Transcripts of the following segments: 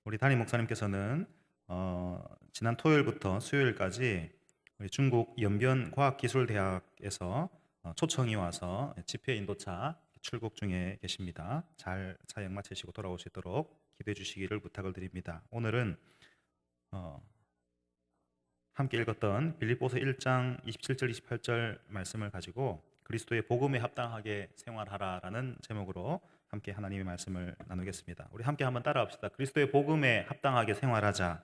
우리 담임 목사님께서는 지난 토요일부터 수요일까지 우리 중국 연변과학기술대학에서 초청이 와서 집회 인도차 출국 중에 계십니다. 잘 사역 마치시고 돌아올 수 있도록 기도해 주시기를 부탁을 드립니다. 오늘은 어, 함께 읽었던 빌립보서 1장 27절 28절 말씀을 가지고 그리스도의 복음에 합당하게 생활하라라는 제목으로 함께 하나님의 말씀을 나누겠습니다. 우리 함께 한번 따라합시다. 그리스도의 복음에 합당하게 생활하자.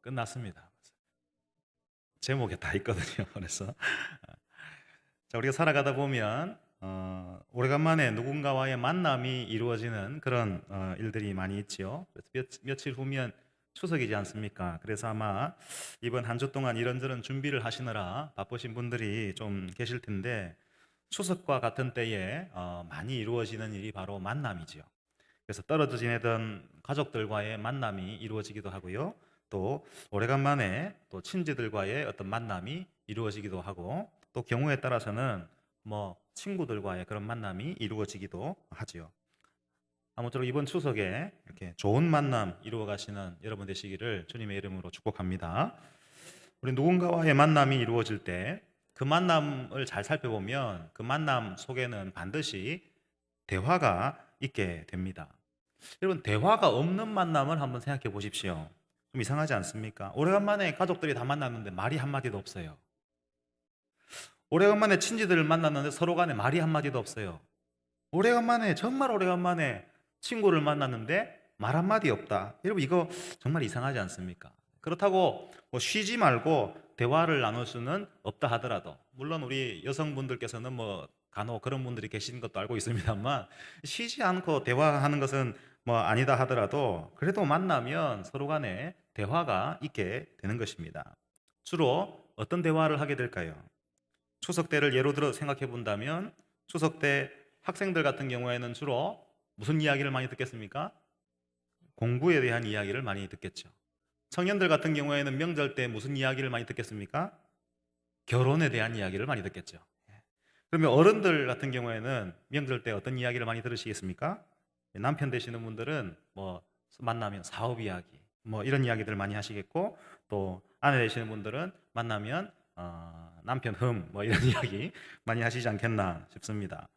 끝났습니다. 제목에 다 있거든요. 그래서 자, 우리가 살아가다 보면 오래간만에 누군가와의 만남이 이루어지는 그런 일들이 많이 있지요. 그래서 며칠 후면 추석이지 않습니까? 그래서 아마 이번 한 주 동안 이런저런 준비를 하시느라 바쁘신 분들이 좀 계실 텐데 추석과 같은 때에 많이 이루어지는 일이 바로 만남이지요. 그래서 떨어져 지내던 가족들과의 만남이 이루어지기도 하고요. 또 오래간만에 또 친지들과의 어떤 만남이 이루어지기도 하고 또 경우에 따라서는 뭐 친구들과의 그런 만남이 이루어지기도 하지요. 아무쪼록 이번 추석에 이렇게 좋은 만남 이루어 가시는 여러분 되시기를 주님의 이름으로 축복합니다. 우리 누군가와의 만남이 이루어질 때 그 만남을 잘 살펴보면 그 만남 속에는 반드시 대화가 있게 됩니다. 여러분, 대화가 없는 만남을 한번 생각해 보십시오. 좀 이상하지 않습니까? 오래간만에 가족들이 다 만났는데 말이 한마디도 없어요. 오래간만에 친지들을 만났는데 서로 간에 말이 한마디도 없어요. 오래간만에, 정말 오래간만에 친구를 만났는데 말 한마디 없다. 여러분, 이거 정말 이상하지 않습니까? 그렇다고 뭐 쉬지 말고 대화를 나눌 수는 없다 하더라도, 물론 우리 여성분들께서는 뭐 간혹 그런 분들이 계신 것도 알고 있습니다만, 쉬지 않고 대화하는 것은 뭐 아니다 하더라도 그래도 만나면 서로 간에 대화가 있게 되는 것입니다. 주로 어떤 대화를 하게 될까요? 추석 때를 예로 들어 생각해 본다면 추석 때 학생들 같은 경우에는 주로 무슨 이야기를 많이 듣겠습니까? 공부에 대한 이야기를 많이 듣겠죠. 청년들 같은 경우에는 명절 때 무슨 이야기를 많이 듣겠습니까? 결혼에 대한 이야기를 많이 듣겠죠. 그러면 어른들 같은 경우에는 명절 때 어떤 이야기를 많이 들으시겠습니까? 남편 되시는 분들은 뭐 만나면 사업 이야기, 뭐 이런 이야기들 많이 하시겠고, 또 아내 되시는 분들은 만나면 남편 뭐 이런 이야기 많이 하시지 않겠나 싶습니다.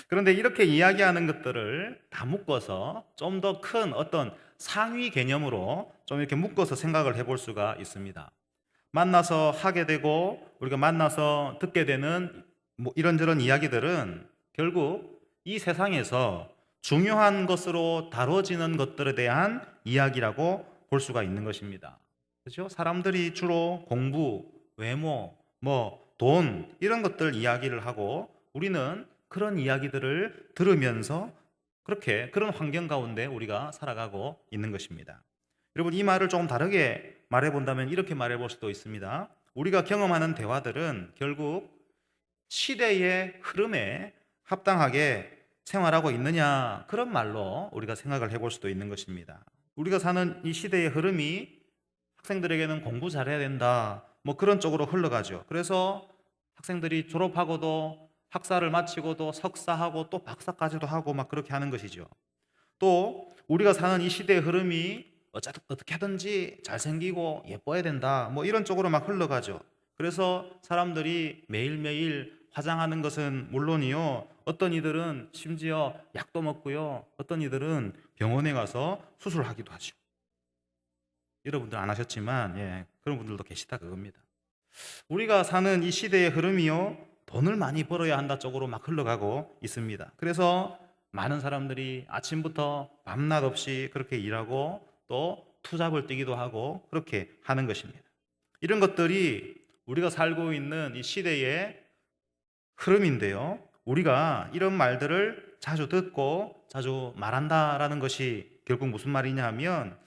그런데 이렇게 이야기하는 것들을 다 묶어서 좀 더 큰 어떤 상위 개념으로 좀 이렇게 묶어서 생각을 해볼 수가 있습니다. 만나서 하게 되고 우리가 만나서 듣게 되는 뭐 이런저런 이야기들은 결국 이 세상에서 중요한 것으로 다뤄지는 것들에 대한 이야기라고 볼 수가 있는 것입니다. 그렇죠? 사람들이 주로 공부, 외모, 뭐 돈 이런 것들 이야기를 하고 우리는 그런 이야기들을 들으면서 그렇게 그런 환경 가운데 우리가 살아가고 있는 것입니다. 여러분, 이 말을 조금 다르게 말해 본다면 이렇게 말해 볼 수도 있습니다. 우리가 경험하는 대화들은 결국 시대의 흐름에 합당하게 생활하고 있느냐, 그런 말로 우리가 생각을 해볼 수도 있는 것입니다. 우리가 사는 이 시대의 흐름이 학생들에게는 공부 잘해야 된다, 뭐 그런 쪽으로 흘러가죠. 그래서 학생들이 졸업하고도 학사를 마치고도 석사하고 또 박사까지도 하고 막 그렇게 하는 것이죠. 또 우리가 사는 이 시대의 흐름이 어떻게 하든지 잘생기고 예뻐야 된다, 뭐 이런 쪽으로 막 흘러가죠. 그래서 사람들이 매일매일 화장하는 것은 물론이요, 어떤 이들은 심지어 약도 먹고요, 어떤 이들은 병원에 가서 수술하기도 하죠. 여러분들 안 하셨지만 그런 분들도 계시다 그겁니다. 우리가 사는 이 시대의 흐름이요, 돈을 많이 벌어야 한다 쪽으로 막 흘러가고 있습니다. 그래서 많은 사람들이 아침부터 밤낮 없이 그렇게 일하고 또 투잡을 뛰기도 하고 그렇게 하는 것입니다. 이런 것들이 우리가 살고 있는 이 시대의 흐름인데요, 우리가 이런 말들을 자주 듣고 자주 말한다라는 것이 결국 무슨 말이냐 하면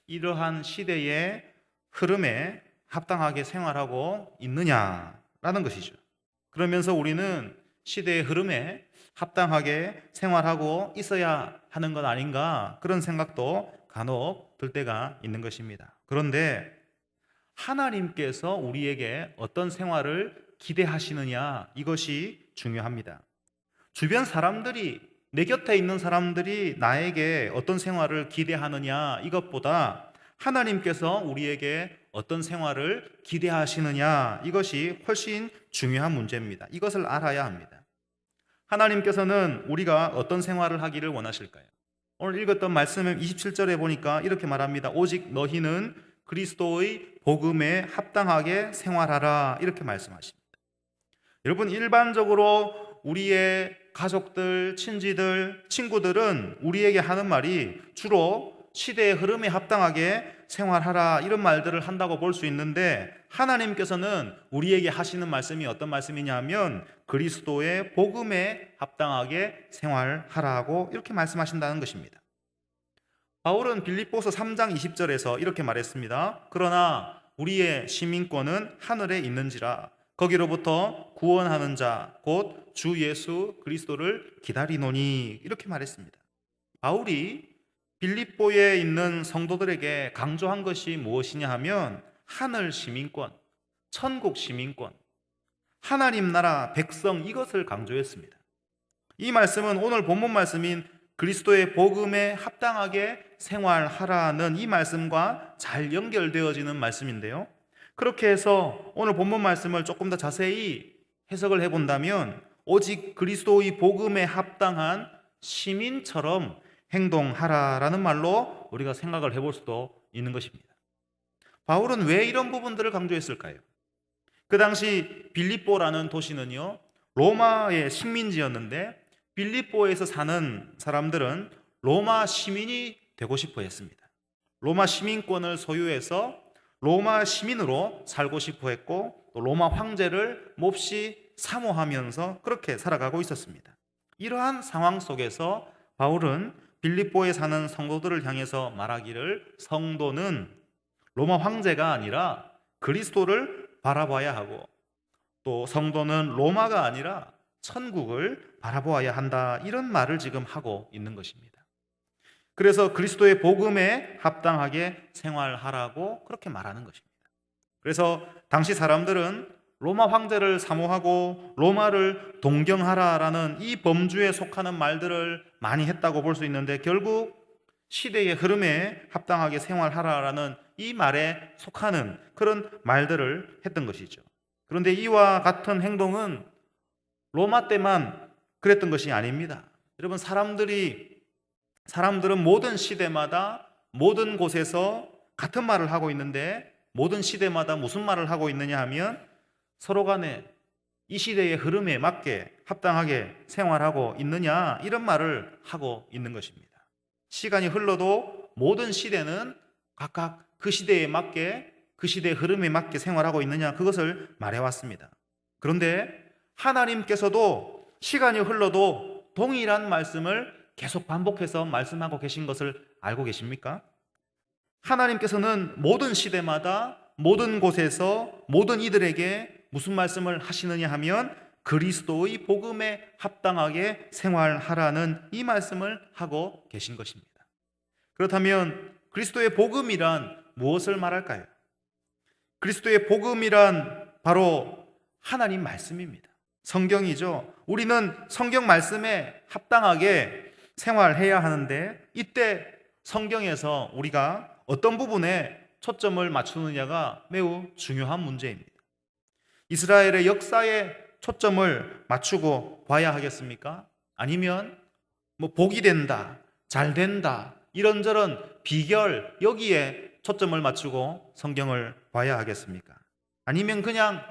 이러한 시대의 흐름에 합당하게 생활하고 있느냐라는 것이죠. 그러면서 우리는 시대의 흐름에 합당하게 생활하고 있어야 하는 것 아닌가, 그런 생각도 간혹 들 때가 있는 것입니다. 그런데 하나님께서 우리에게 어떤 생활을 기대하시느냐, 이것이 중요합니다. 주변 사람들이 내 곁에 있는 사람들이 나에게 어떤 생활을 기대하느냐 이것보다 하나님께서 우리에게 어떤 생활을 기대하시느냐 이것이 훨씬 중요한 문제입니다. 이것을 알아야 합니다. 하나님께서는 우리가 어떤 생활을 하기를 원하실까요? 오늘 읽었던 말씀 27절에 보니까 이렇게 말합니다. 오직 너희는 그리스도의 복음에 합당하게 생활하라 이렇게 말씀하십니다. 여러분, 일반적으로 우리의 가족들, 친지들, 친구들은 우리에게 하는 말이 주로 시대의 흐름에 합당하게 생활하라 이런 말들을 한다고 볼 수 있는데, 하나님께서는 우리에게 하시는 말씀이 어떤 말씀이냐 하면 그리스도의 복음에 합당하게 생활하라고 이렇게 말씀하신다는 것입니다. 바울은 빌립보서 3장 20절에서 이렇게 말했습니다. 그러나 우리의 시민권은 하늘에 있는지라 거기로부터 구원하는 자 곧 주 예수 그리스도를 기다리노니 이렇게 말했습니다. 바울이 빌립보에 있는 성도들에게 강조한 것이 무엇이냐 하면 하늘 시민권, 천국 시민권, 하나님 나라 백성 이것을 강조했습니다. 이 말씀은 오늘 본문 말씀인 그리스도의 복음에 합당하게 생활하라는 이 말씀과 잘 연결되어지는 말씀인데요. 그렇게 해서 오늘 본문 말씀을 조금 더 자세히 해석을 해본다면 오직 그리스도의 복음에 합당한 시민처럼 행동하라라는 말로 우리가 생각을 해볼 수도 있는 것입니다. 바울은 왜 이런 부분들을 강조했을까요? 그 당시 빌립보라는 도시는요, 로마의 식민지였는데 빌립보에서 사는 사람들은 로마 시민이 되고 싶어 했습니다. 로마 시민권을 소유해서 로마 시민으로 살고 싶어 했고, 또 로마 황제를 몹시 사모하면서 그렇게 살아가고 있었습니다. 이러한 상황 속에서 바울은 빌립보에 사는 성도들을 향해서 말하기를 성도는 로마 황제가 아니라 그리스도를 바라봐야 하고, 또 성도는 로마가 아니라 천국을 바라보아야 한다 이런 말을 지금 하고 있는 것입니다. 그래서 그리스도의 복음에 합당하게 생활하라고 그렇게 말하는 것입니다. 그래서 당시 사람들은 로마 황제를 사모하고 로마를 동경하라라는 이 범주에 속하는 말들을 많이 했다고 볼 수 있는데, 결국 시대의 흐름에 합당하게 생활하라라는 이 말에 속하는 그런 말들을 했던 것이죠. 그런데 이와 같은 행동은 로마 때만 그랬던 것이 아닙니다. 여러분, 사람들은 모든 시대마다 모든 곳에서 같은 말을 하고 있는데, 모든 시대마다 무슨 말을 하고 있느냐 하면 서로 간에 이 시대의 흐름에 맞게 합당하게 생활하고 있느냐 이런 말을 하고 있는 것입니다. 시간이 흘러도 모든 시대는 각각 그 시대에 맞게, 그 시대의 흐름에 맞게 생활하고 있느냐 그것을 말해왔습니다. 그런데 하나님께서도 시간이 흘러도 동일한 말씀을 계속 반복해서 말씀하고 계신 것을 알고 계십니까? 하나님께서는 모든 시대마다 모든 곳에서 모든 이들에게 무슨 말씀을 하시느냐 하면 그리스도의 복음에 합당하게 생활하라는 이 말씀을 하고 계신 것입니다. 그렇다면 그리스도의 복음이란 무엇을 말할까요? 그리스도의 복음이란 바로 하나님 말씀입니다. 성경이죠. 우리는 성경 말씀에 합당하게 생활해야 하는데, 이때 성경에서 우리가 어떤 부분에 초점을 맞추느냐가 매우 중요한 문제입니다. 이스라엘의 역사에 초점을 맞추고 봐야 하겠습니까? 아니면 복이 된다, 잘 된다, 이런저런 비결 여기에 초점을 맞추고 성경을 봐야 하겠습니까? 아니면 그냥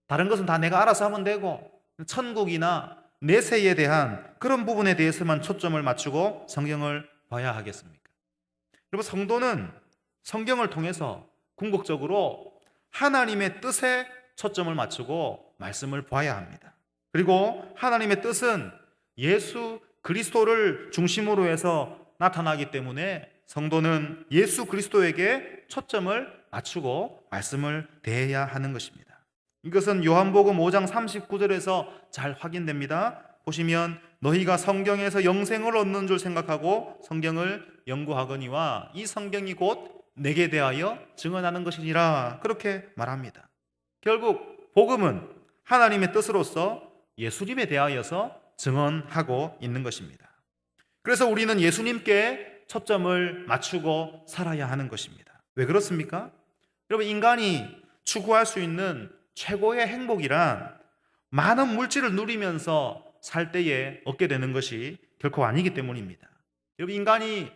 다른 것은 다 내가 알아서 하면 되고 천국이나 내세에 대한 그런 부분에 대해서만 초점을 맞추고 성경을 봐야 하겠습니까? 여러분, 성도는 성경을 통해서 궁극적으로 하나님의 뜻에 초점을 맞추고 말씀을 봐야 합니다. 그리고 하나님의 뜻은 예수 그리스도를 중심으로 해서 나타나기 때문에 성도는 예수 그리스도에게 초점을 맞추고 말씀을 대해야 하는 것입니다. 이것은 요한복음 5장 39절에서 잘 확인됩니다. 보시면 너희가 성경에서 영생을 얻는 줄 생각하고 성경을 연구하거니와 이 성경이 곧 내게 대하여 증언하는 것이니라 그렇게 말합니다. 결국 복음은 하나님의 뜻으로서 예수님에 대하여서 증언하고 있는 것입니다. 그래서 우리는 예수님께 초점을 맞추고 살아야 하는 것입니다. 왜 그렇습니까? 여러분, 인간이 추구할 수 있는 최고의 행복이란 많은 물질을 누리면서 살 때에 얻게 되는 것이 결코 아니기 때문입니다. 여러분, 인간이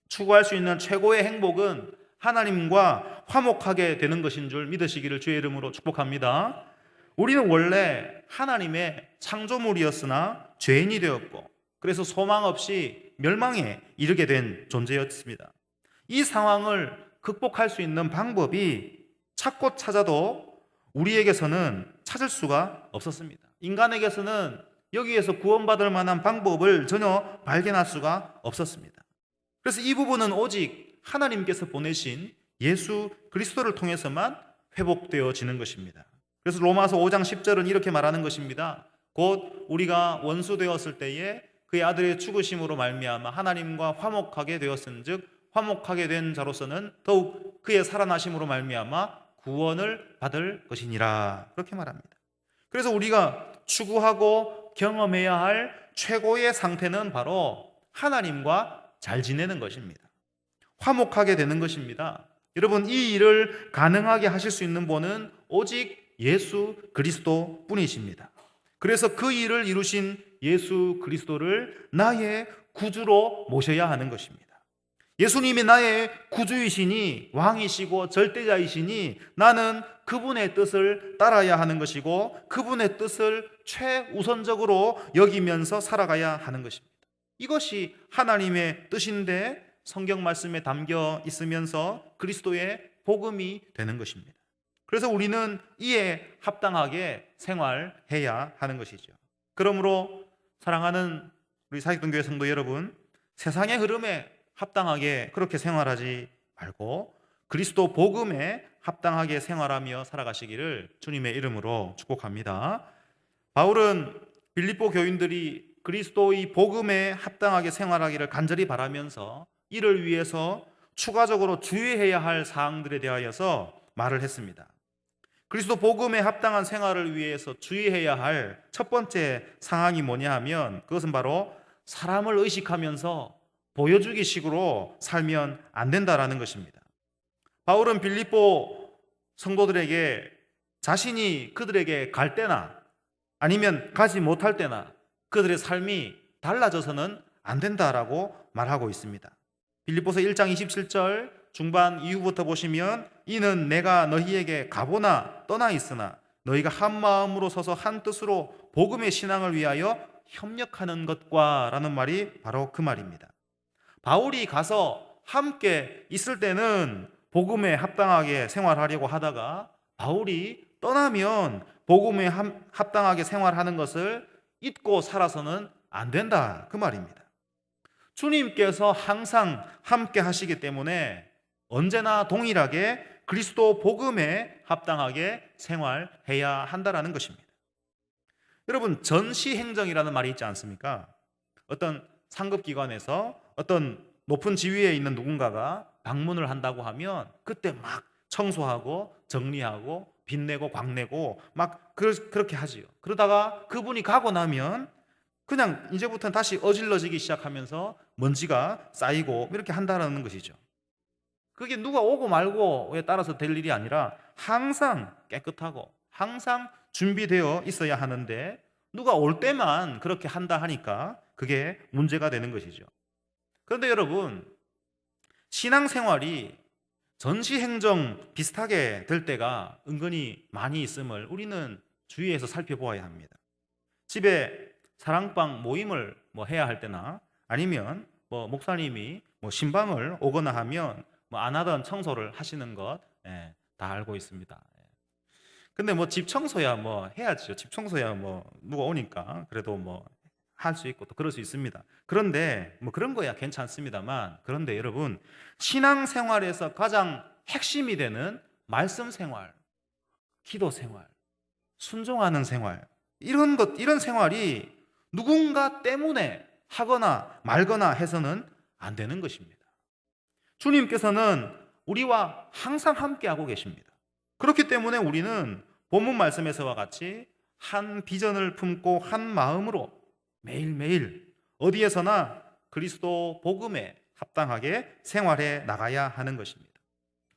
추구할 수 있는 최고의 행복은 하나님과 화목하게 되는 것인 줄 믿으시기를 주의 이름으로 축복합니다. 우리는 원래 하나님의 창조물이었으나 죄인이 되었고, 그래서 소망 없이 멸망에 이르게 된 존재였습니다. 이 상황을 극복할 수 있는 방법이 찾고 찾아도 우리에게서는 찾을 수가 없었습니다. 인간에게서는 여기에서 구원받을 만한 방법을 전혀 발견할 수가 없었습니다. 그래서 이 부분은 오직 하나님께서 보내신 예수 그리스도를 통해서만 회복되어지는 것입니다. 그래서 로마서 5장 10절은 이렇게 말하는 것입니다. 곧 우리가 원수 되었을 때에 그의 아들의 죽으심으로 말미암아 하나님과 화목하게 되었은즉 화목하게 된 자로서는 더욱 그의 살아나심으로 말미암아 구원을 받을 것이니라. 그렇게 말합니다. 그래서 우리가 추구하고 경험해야 할 최고의 상태는 바로 하나님과 잘 지내는 것입니다. 화목하게 되는 것입니다. 여러분, 이 일을 가능하게 하실 수 있는 분은 오직 예수 그리스도 뿐이십니다. 그래서 그 일을 이루신 예수 그리스도를 나의 구주로 모셔야 하는 것입니다. 예수님이 나의 구주이시니 왕이시고 절대자이시니 나는 그분의 뜻을 따라야 하는 것이고 그분의 뜻을 최우선적으로 여기면서 살아가야 하는 것입니다. 이것이 하나님의 뜻인데 성경 말씀에 담겨 있으면서 그리스도의 복음이 되는 것입니다. 그래서 우리는 이에 합당하게 생활해야 하는 것이죠. 그러므로 사랑하는 우리 사직동교회 성도 여러분, 세상의 흐름에 합당하게 그렇게 생활하지 말고 그리스도 복음에 합당하게 생활하며 살아가시기를 주님의 이름으로 축복합니다. 바울은 빌립보 교인들이 그리스도의 복음에 합당하게 생활하기를 간절히 바라면서 이를 위해서 추가적으로 주의해야 할 사항들에 대하여서 말을 했습니다. 그리스도 복음에 합당한 생활을 위해서 주의해야 할 첫 번째 상황이 뭐냐 하면 그것은 바로 사람을 의식하면서 보여주기 식으로 살면 안 된다라는 것입니다. 바울은 빌립보 성도들에게 자신이 그들에게 갈 때나 아니면 가지 못할 때나 그들의 삶이 달라져서는 안 된다라고 말하고 있습니다. 빌립보서 1장 27절 중반 이후부터 보시면 이는 내가 너희에게 가보나 떠나 있으나 너희가 한 마음으로 서서 한 뜻으로 복음의 신앙을 위하여 협력하는 것과 라는 말이 바로 그 말입니다. 바울이 가서 함께 있을 때는 복음에 합당하게 생활하려고 하다가 바울이 떠나면 복음에 합당하게 생활하는 것을 잊고 살아서는 안 된다, 그 말입니다. 주님께서 항상 함께 하시기 때문에 언제나 동일하게 그리스도 복음에 합당하게 생활해야 한다는 것입니다. 여러분, 전시행정이라는 말이 있지 않습니까? 어떤 상급기관에서 어떤 높은 지위에 있는 누군가가 방문을 한다고 하면 그때 막 청소하고 정리하고 빚내고 광내고 막 그렇게 하지요. 그러다가 그분이 가고 나면 그냥 이제부터는 다시 어질러지기 시작하면서 먼지가 쌓이고 이렇게 한다는 것이죠. 그게 누가 오고 말고에 따라서 될 일이 아니라 항상 깨끗하고 항상 준비되어 있어야 하는데 누가 올 때만 그렇게 한다 하니까 그게 문제가 되는 것이죠. 그런데 여러분, 신앙생활이 전시행정 비슷하게 될 때가 은근히 많이 있음을 우리는 주의해서 살펴보아야 합니다. 집에 사랑방 모임을 해야 할 때나 아니면 목사님이 신방을 오거나 하면 안 하던 청소를 하시는 것 다 알고 있습니다. 근데 집 청소야 해야죠. 집 청소야 누가 오니까 그래도 할 수 있고 또 그럴 수 있습니다. 그런데 그런 거야 괜찮습니다만, 그런데 여러분, 신앙생활에서 가장 핵심이 되는 말씀 생활, 기도 생활, 순종하는 생활, 이런 생활이 누군가 때문에 하거나 말거나 해서는 안 되는 것입니다. 주님께서는 우리와 항상 함께하고 계십니다. 그렇기 때문에 우리는 본문 말씀에서와 같이 한 비전을 품고 한 마음으로 매일매일 어디에서나 그리스도 복음에 합당하게 생활해 나가야 하는 것입니다.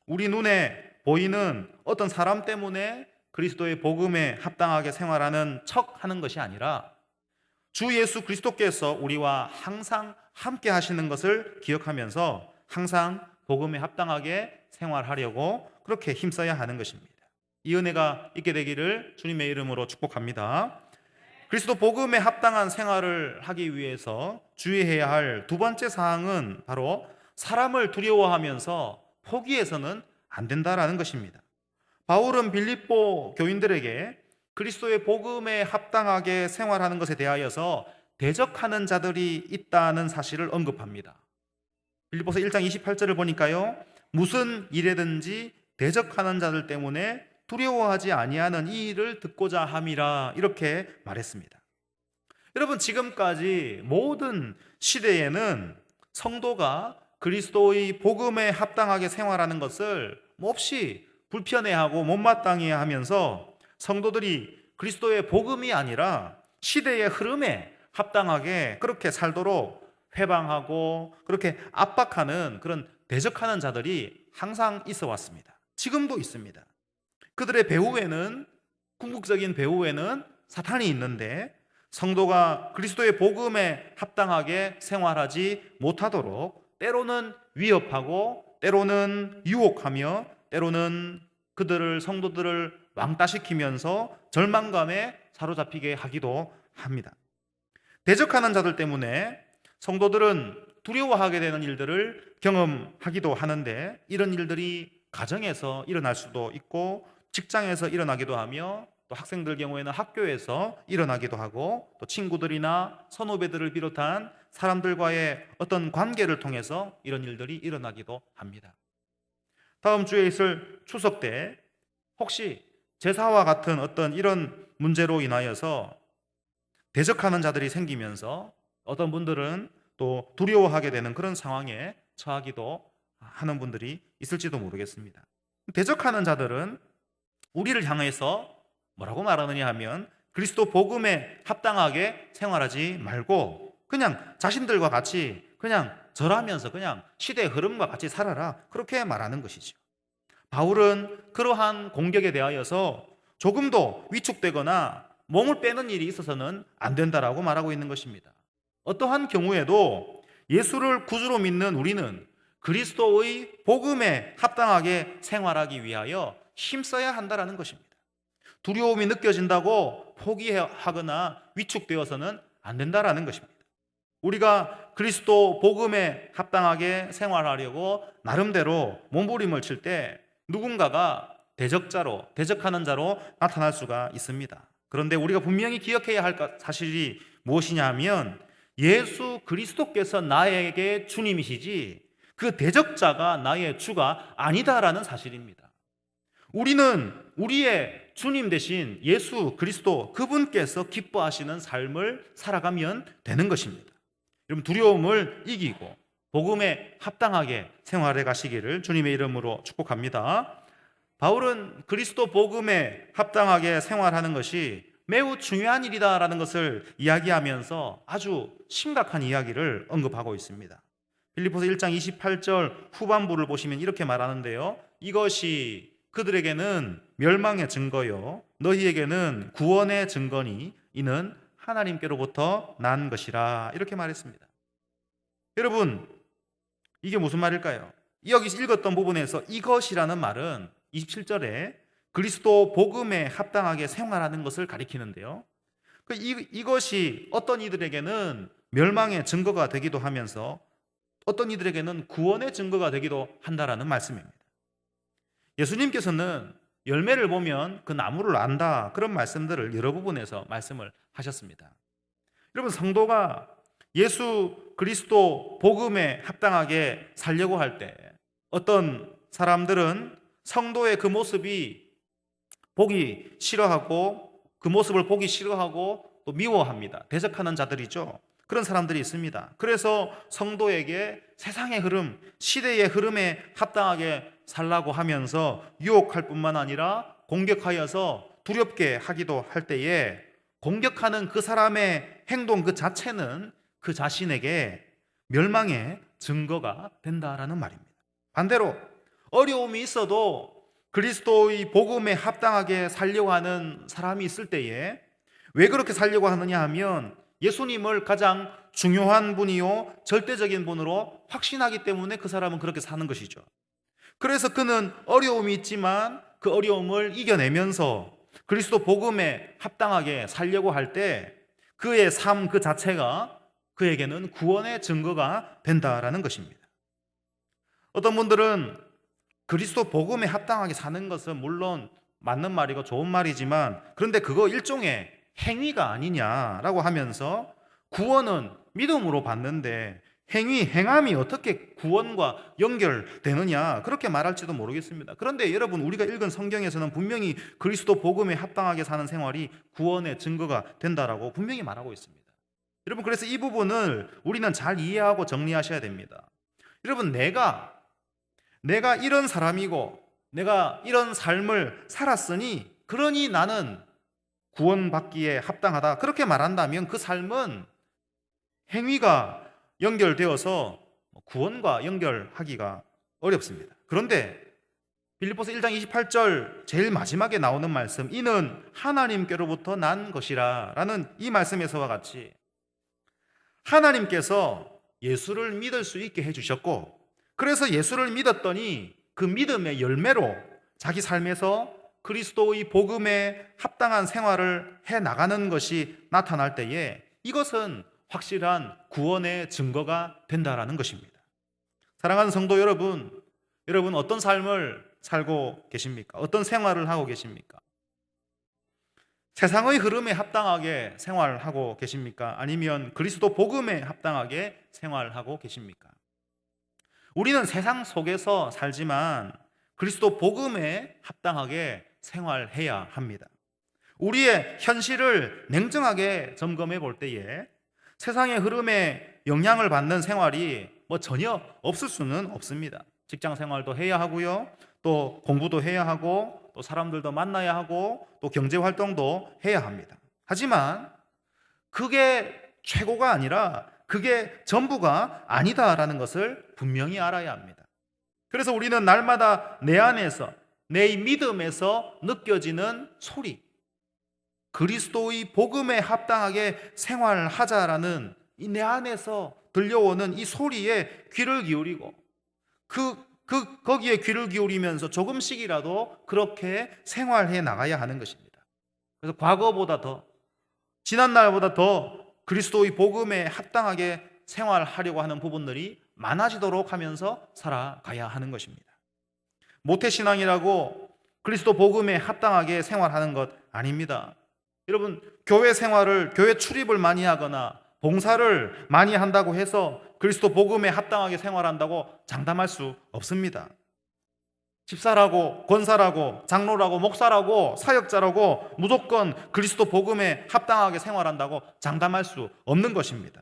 우리 눈에 보이는 어떤 사람 때문에 그리스도의 복음에 합당하게 생활하는 척 하는 것이 아니라 주 예수 그리스도께서 우리와 항상 함께 하시는 것을 기억하면서 항상 복음에 합당하게 생활하려고 그렇게 힘써야 하는 것입니다. 이 은혜가 있게 되기를 주님의 이름으로 축복합니다. 그리스도 복음에 합당한 생활을 하기 위해서 주의해야 할 두 번째 사항은 바로 사람을 두려워하면서 포기해서는 안 된다라는 것입니다. 바울은 빌립보 교인들에게 그리스도의 복음에 합당하게 생활하는 것에 대하여서 대적하는 자들이 있다는 사실을 언급합니다. 빌립보서 1장 28절을 보니까요, 무슨 일에든지 대적하는 자들 때문에 두려워하지 아니하는 이 일을 듣고자 함이라 이렇게 말했습니다. 여러분, 지금까지 모든 시대에는 성도가 그리스도의 복음에 합당하게 생활하는 것을 몹시 불편해하고 못마땅해 하면서 성도들이 그리스도의 복음이 아니라 시대의 흐름에 합당하게 그렇게 살도록 회방하고 그렇게 압박하는 그런 대적하는 자들이 항상 있어 왔습니다. 지금도 있습니다. 그들의 배후에는, 궁극적인 배후에는 사탄이 있는데 성도가 그리스도의 복음에 합당하게 생활하지 못하도록 때로는 위협하고 때로는 유혹하며 때로는 그들을, 성도들을 왕따시키면서 절망감에 사로잡히게 하기도 합니다. 대적하는 자들 때문에 성도들은 두려워하게 되는 일들을 경험하기도 하는데 이런 일들이 가정에서 일어날 수도 있고 직장에서 일어나기도 하며 또 학생들 경우에는 학교에서 일어나기도 하고 또 친구들이나 선후배들을 비롯한 사람들과의 어떤 관계를 통해서 이런 일들이 일어나기도 합니다. 다음 주에 있을 추석 때 혹시 제사와 같은 어떤 이런 문제로 인하여서 대적하는 자들이 생기면서 어떤 분들은 또 두려워하게 되는 그런 상황에 처하기도 하는 분들이 있을지도 모르겠습니다. 대적하는 자들은 우리를 향해서 뭐라고 말하느냐 하면 그리스도 복음에 합당하게 생활하지 말고 그냥 자신들과 같이 그냥 절하면서 그냥 시대의 흐름과 같이 살아라, 그렇게 말하는 것이죠. 바울은 그러한 공격에 대하여서 조금도 위축되거나 몸을 빼는 일이 있어서는 안 된다라고 말하고 있는 것입니다. 어떠한 경우에도 예수를 구주로 믿는 우리는 그리스도의 복음에 합당하게 생활하기 위하여 힘써야 한다는 것입니다. 두려움이 느껴진다고 포기하거나 위축되어서는 안 된다는 것입니다. 우리가 그리스도 복음에 합당하게 생활하려고 나름대로 몸부림을 칠 때 누군가가 대적자로, 대적하는 자로 나타날 수가 있습니다. 그런데 우리가 분명히 기억해야 할 사실이 무엇이냐 하면 예수 그리스도께서 나에게 주님이시지 그 대적자가 나의 주가 아니다라는 사실입니다. 우리는 우리의 주님 대신 예수 그리스도, 그분께서 기뻐하시는 삶을 살아가면 되는 것입니다. 여러분, 두려움을 이기고 복음에 합당하게 생활해 가시기를 주님의 이름으로 축복합니다. 바울은 그리스도 복음에 합당하게 생활하는 것이 매우 중요한 일이다라는 것을 이야기하면서 아주 심각한 이야기를 언급하고 있습니다. 빌립보서 1장 28절 후반부를 보시면 이렇게 말하는데요, 이것이 그들에게는 멸망의 증거요 너희에게는 구원의 증거니 이는 하나님께로부터 난 것이라, 이렇게 말했습니다. 여러분, 이게 무슨 말일까요? 여기 읽었던 부분에서 이것이라는 말은 27절에 그리스도 복음에 합당하게 생활하는 것을 가리키는데요, 이것이 어떤 이들에게는 멸망의 증거가 되기도 하면서 어떤 이들에게는 구원의 증거가 되기도 한다라는 말씀입니다. 예수님께서는 열매를 보면 그 나무를 안다, 그런 말씀들을 여러 부분에서 말씀을 하셨습니다. 여러분, 성도가 예수 그리스도 복음에 합당하게 살려고 할 때 어떤 사람들은 성도의 그 모습이 보기 싫어하고 그 모습을 보기 싫어하고 또 미워합니다. 대적하는 자들이죠. 그런 사람들이 있습니다. 그래서 성도에게 세상의 흐름, 시대의 흐름에 합당하게 살라고 하면서 유혹할 뿐만 아니라 공격하여서 두렵게 하기도 할 때에 공격하는 그 사람의 행동 그 자체는 그 자신에게 멸망의 증거가 된다라는 말입니다. 반대로 어려움이 있어도 그리스도의 복음에 합당하게 살려고 하는 사람이 있을 때에 왜 그렇게 살려고 하느냐 하면 예수님을 가장 중요한 분이요 절대적인 분으로 확신하기 때문에 그 사람은 그렇게 사는 것이죠. 그래서 그는 어려움이 있지만 그 어려움을 이겨내면서 그리스도 복음에 합당하게 살려고 할 때 그의 삶 그 자체가 그에게는 구원의 증거가 된다라는 것입니다. 어떤 분들은 그리스도 복음에 합당하게 사는 것은 물론 맞는 말이고 좋은 말이지만 그런데 그거 일종의 행위가 아니냐라고 하면서 구원은 믿음으로 받는데 행함이 어떻게 구원과 연결되느냐 그렇게 말할지도 모르겠습니다. 그런데 여러분 우리가 읽은 성경에서는 분명히 그리스도 복음에 합당하게 사는 생활이 구원의 증거가 된다라고 분명히 말하고 있습니다. 여러분 그래서 이 부분을 우리는 잘 이해하고 정리하셔야 됩니다. 여러분 내가 이런 사람이고 내가 이런 삶을 살았으니 그러니 나는 구원받기에 합당하다 그렇게 말한다면 그 삶은 행위가 연결되어서 구원과 연결하기가 어렵습니다. 그런데 빌립보서 1장 28절 제일 마지막에 나오는 말씀 이는 하나님께로부터 난 것이라 라는 이 말씀에서와 같이 하나님께서 예수를 믿을 수 있게 해주셨고 그래서 예수를 믿었더니 그 믿음의 열매로 자기 삶에서 그리스도의 복음에 합당한 생활을 해나가는 것이 나타날 때에 이것은 확실한 구원의 증거가 된다라는 것입니다. 사랑하는 성도 여러분 어떤 삶을 살고 계십니까? 어떤 생활을 하고 계십니까? 세상의 흐름에 합당하게 생활하고 계십니까? 아니면 그리스도 복음에 합당하게 생활하고 계십니까? 우리는 세상 속에서 살지만 그리스도 복음에 합당하게 생활해야 합니다. 우리의 현실을 냉정하게 점검해 볼 때에 세상의 흐름에 영향을 받는 생활이 전혀 없을 수는 없습니다. 직장 생활도 해야 하고요. 또 공부도 해야 하고 또 사람들도 만나야 하고 또 경제 활동도 해야 합니다. 하지만 그게 최고가 아니라 그게 전부가 아니다라는 것을 분명히 알아야 합니다. 그래서 우리는 날마다 내 안에서 내 믿음에서 느껴지는 소리 그리스도의 복음에 합당하게 생활하자라는 이 내 안에서 들려오는 이 소리에 귀를 기울이고 거기에 귀를 기울이면서 조금씩이라도 그렇게 생활해 나가야 하는 것입니다. 그래서 과거보다 더 지난날보다 더 그리스도의 복음에 합당하게 생활하려고 하는 부분들이 많아지도록 하면서 살아가야 하는 것입니다. 모태신앙이라고 그리스도 복음에 합당하게 생활하는 것 아닙니다. 여러분 교회 출입을 많이 하거나 봉사를 많이 한다고 해서 그리스도 복음에 합당하게 생활한다고 장담할 수 없습니다. 집사라고 권사라고 장로라고 목사라고 사역자라고 무조건 그리스도 복음에 합당하게 생활한다고 장담할 수 없는 것입니다.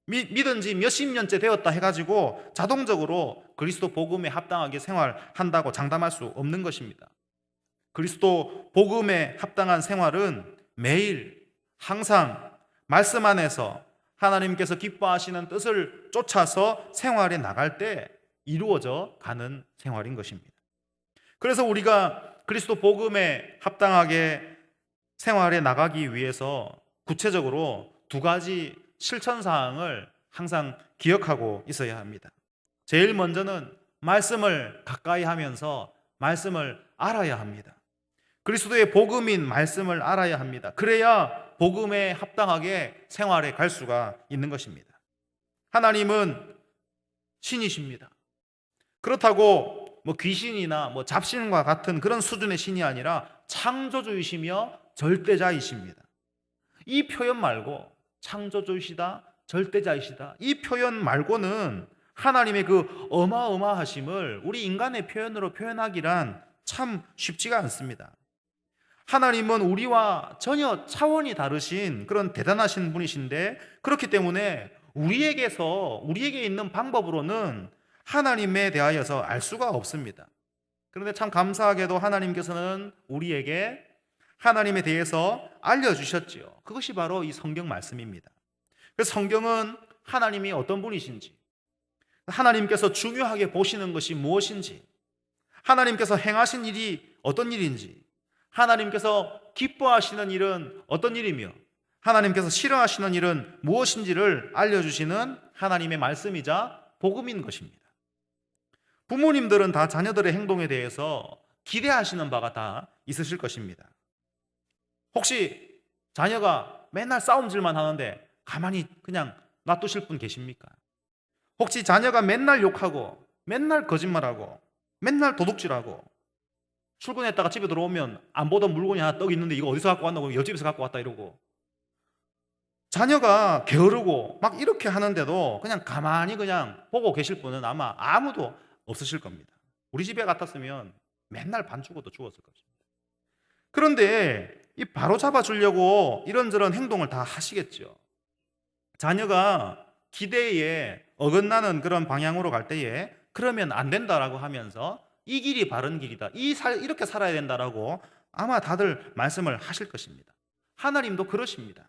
믿은 지 몇십 년째 되었다 해가지고 자동적으로 그리스도 복음에 합당하게 생활한다고 장담할 수 없는 것입니다. 그리스도 복음에 합당한 생활은 매일 항상 말씀 안에서 하나님께서 기뻐하시는 뜻을 쫓아서 생활에 나갈 때 이루어져 가는 생활인 것입니다. 그래서 우리가 그리스도 복음에 합당하게 생활에 나가기 위해서 구체적으로 두 가지 실천 사항을 항상 기억하고 있어야 합니다. 제일 먼저는 말씀을 가까이 하면서 말씀을 알아야 합니다. 그리스도의 복음인 말씀을 알아야 합니다. 그래야 복음에 합당하게 생활에 갈 수가 있는 것입니다. 하나님은 신이십니다. 그렇다고 귀신이나 잡신과 같은 그런 수준의 신이 아니라 창조주이시며 절대자이십니다. 이 표현 말고 창조주이시다, 절대자이시다 이 표현 말고는 하나님의 그 어마어마하심을 우리 인간의 표현으로 표현하기란 참 쉽지가 않습니다. 하나님은 우리와 전혀 차원이 다르신 그런 대단하신 분이신데 그렇기 때문에 우리에게 있는 방법으로는 하나님에 대하여서 알 수가 없습니다. 그런데 참 감사하게도 하나님께서는 우리에게 하나님에 대해서 알려주셨지요. 그것이 바로 이 성경 말씀입니다. 그래서 성경은 하나님이 어떤 분이신지, 하나님께서 중요하게 보시는 것이 무엇인지, 하나님께서 행하신 일이 어떤 일인지, 하나님께서 기뻐하시는 일은 어떤 일이며 하나님께서 싫어하시는 일은 무엇인지를 알려주시는 하나님의 말씀이자 복음인 것입니다. 부모님들은 다 자녀들의 행동에 대해서 기대하시는 바가 다 있으실 것입니다. 혹시 자녀가 맨날 싸움질만 하는데 가만히 그냥 놔두실 분 계십니까? 혹시 자녀가 맨날 욕하고 맨날 거짓말하고 맨날 도둑질하고 출근했다가 집에 들어오면 안 보던 물건이 하나 떡 있는데 이거 어디서 갖고 왔나? 옆집에서 갖고 왔다 이러고, 자녀가 게으르고 막 이렇게 하는데도 그냥 가만히 그냥 보고 계실 분은 아마 아무도 없으실 겁니다. 우리 집에 같았으면 맨날 반 죽어도 죽었을 것입니다. 그런데 이 바로 잡아주려고 이런저런 행동을 다 하시겠죠. 자녀가 기대에 어긋나는 그런 방향으로 갈 때에 그러면 안 된다라고 하면서 이 길이 바른 길이다, 이렇게 살아야 된다라고 아마 다들 말씀을 하실 것입니다. 하나님도 그러십니다.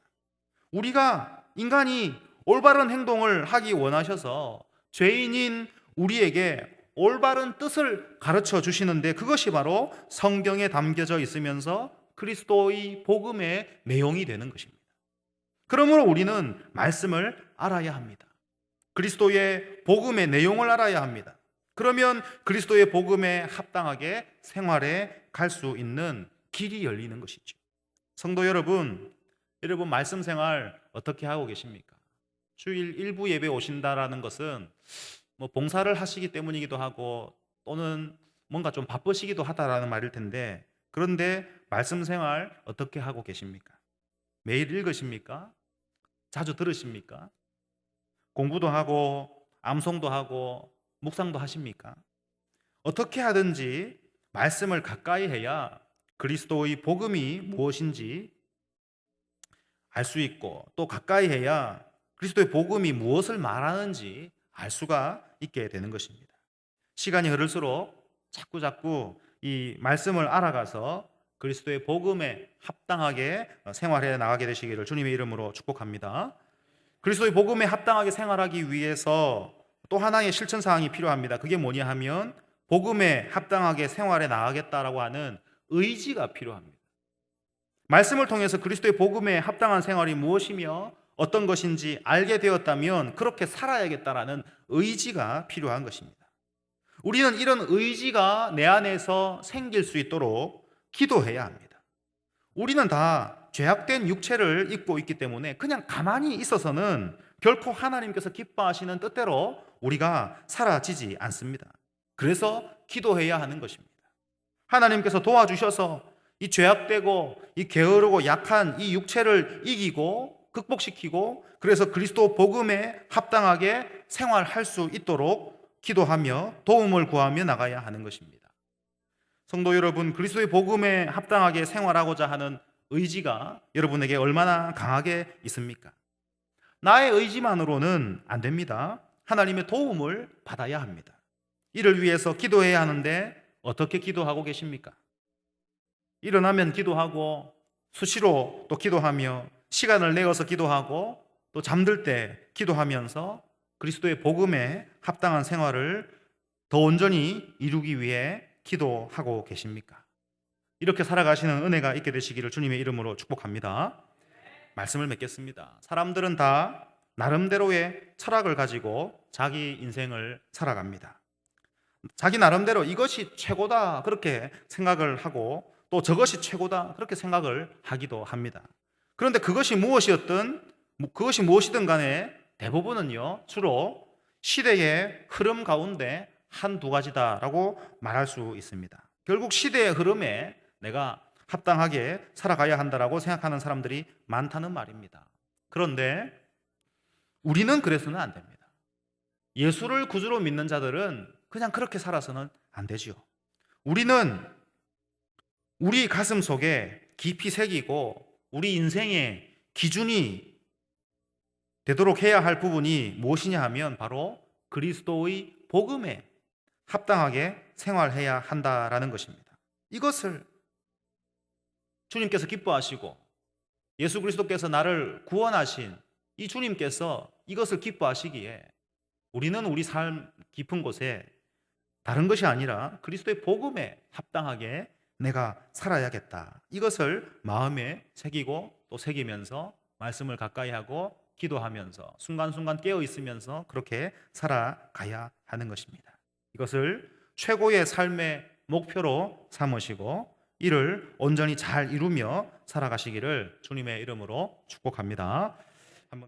우리가 인간이 올바른 행동을 하기 원하셔서 죄인인 우리에게 올바른 뜻을 가르쳐 주시는데, 그것이 바로 성경에 담겨져 있으면서 그리스도의 복음의 내용이 되는 것입니다. 그러므로 우리는 말씀을 알아야 합니다. 그리스도의 복음의 내용을 알아야 합니다. 그러면 그리스도의 복음에 합당하게 생활해 갈 수 있는 길이 열리는 것이죠. 성도 여러분, 말씀 생활 어떻게 하고 계십니까? 주일 일부 예배 오신다라는 것은 뭐 봉사를 하시기 때문이기도 하고 또는 뭔가 좀 바쁘시기도 하다라는 말일 텐데, 그런데 말씀 생활 어떻게 하고 계십니까? 매일 읽으십니까? 자주 들으십니까? 공부도 하고 암송도 하고 묵상도 하십니까? 어떻게 하든지 말씀을 가까이 해야 그리스도의 복음이 무엇인지 알 수 있고, 또 가까이 해야 그리스도의 복음이 무엇을 말하는지 알 수가 있게 되는 것입니다. 시간이 흐를수록 자꾸 이 말씀을 알아가서 그리스도의 복음에 합당하게 생활해 나가게 되시기를 주님의 이름으로 축복합니다. 그리스도의 복음에 합당하게 생활하기 위해서 또 하나의 실천 사항이 필요합니다. 그게 뭐냐 하면 복음에 합당하게 생활해 나가겠다라고 하는 의지가 필요합니다. 말씀을 통해서 그리스도의 복음에 합당한 생활이 무엇이며 어떤 것인지 알게 되었다면 그렇게 살아야겠다라는 의지가 필요한 것입니다. 우리는 이런 의지가 내 안에서 생길 수 있도록 기도해야 합니다. 우리는 다 죄악된 육체를 입고 있기 때문에 그냥 가만히 있어서는 결코 하나님께서 기뻐하시는 뜻대로 우리가 살아지지 않습니다. 그래서 기도해야 하는 것입니다. 하나님께서 도와주셔서 이 죄악되고 이 게으르고 약한 이 육체를 이기고 극복시키고, 그래서 그리스도 복음에 합당하게 생활할 수 있도록 기도하며 도움을 구하며 나가야 하는 것입니다. 성도 여러분, 그리스도의 복음에 합당하게 생활하고자 하는 의지가 여러분에게 얼마나 강하게 있습니까? 나의 의지만으로는 안 됩니다. 하나님의 도움을 받아야 합니다. 이를 위해서 기도해야 하는데 어떻게 기도하고 계십니까? 일어나면 기도하고 수시로 또 기도하며 시간을 내어서 기도하고 또 잠들 때 기도하면서 그리스도의 복음에 합당한 생활을 더 온전히 이루기 위해 기도하고 계십니까? 이렇게 살아가시는 은혜가 있게 되시기를 주님의 이름으로 축복합니다. 말씀을 맺겠습니다. 사람들은 다 나름대로의 철학을 가지고 자기 인생을 살아갑니다. 자기 나름대로 이것이 최고다 그렇게 생각을 하고 또 저것이 최고다 그렇게 생각을 하기도 합니다. 그런데 그것이 무엇이든 간에 대부분은요 주로 시대의 흐름 가운데 한두 가지다라고 말할 수 있습니다. 결국 시대의 흐름에 내가 합당하게 살아가야 한다라고 생각하는 사람들이 많다는 말입니다. 그런데 우리는 그래서는 안 됩니다. 예수를 구주로 믿는 자들은 그냥 그렇게 살아서는 안 되지요. 우리는 우리 가슴 속에 깊이 새기고 우리 인생의 기준이 되도록 해야 할 부분이 무엇이냐 하면 바로 그리스도의 복음에 합당하게 생활해야 한다라는 것입니다. 이것을 주님께서 기뻐하시고 예수 그리스도께서 나를 구원하신 이 주님께서 이것을 기뻐하시기에 우리는 우리 삶 깊은 곳에 다른 것이 아니라 그리스도의 복음에 합당하게 내가 살아야겠다. 이것을 마음에 새기고 또 새기면서 말씀을 가까이 하고 기도하면서 순간순간 깨어 있으면서 그렇게 살아가야 하는 것입니다. 이것을 최고의 삶의 목표로 삼으시고 이를 온전히 잘 이루며 살아가시기를 주님의 이름으로 축복합니다.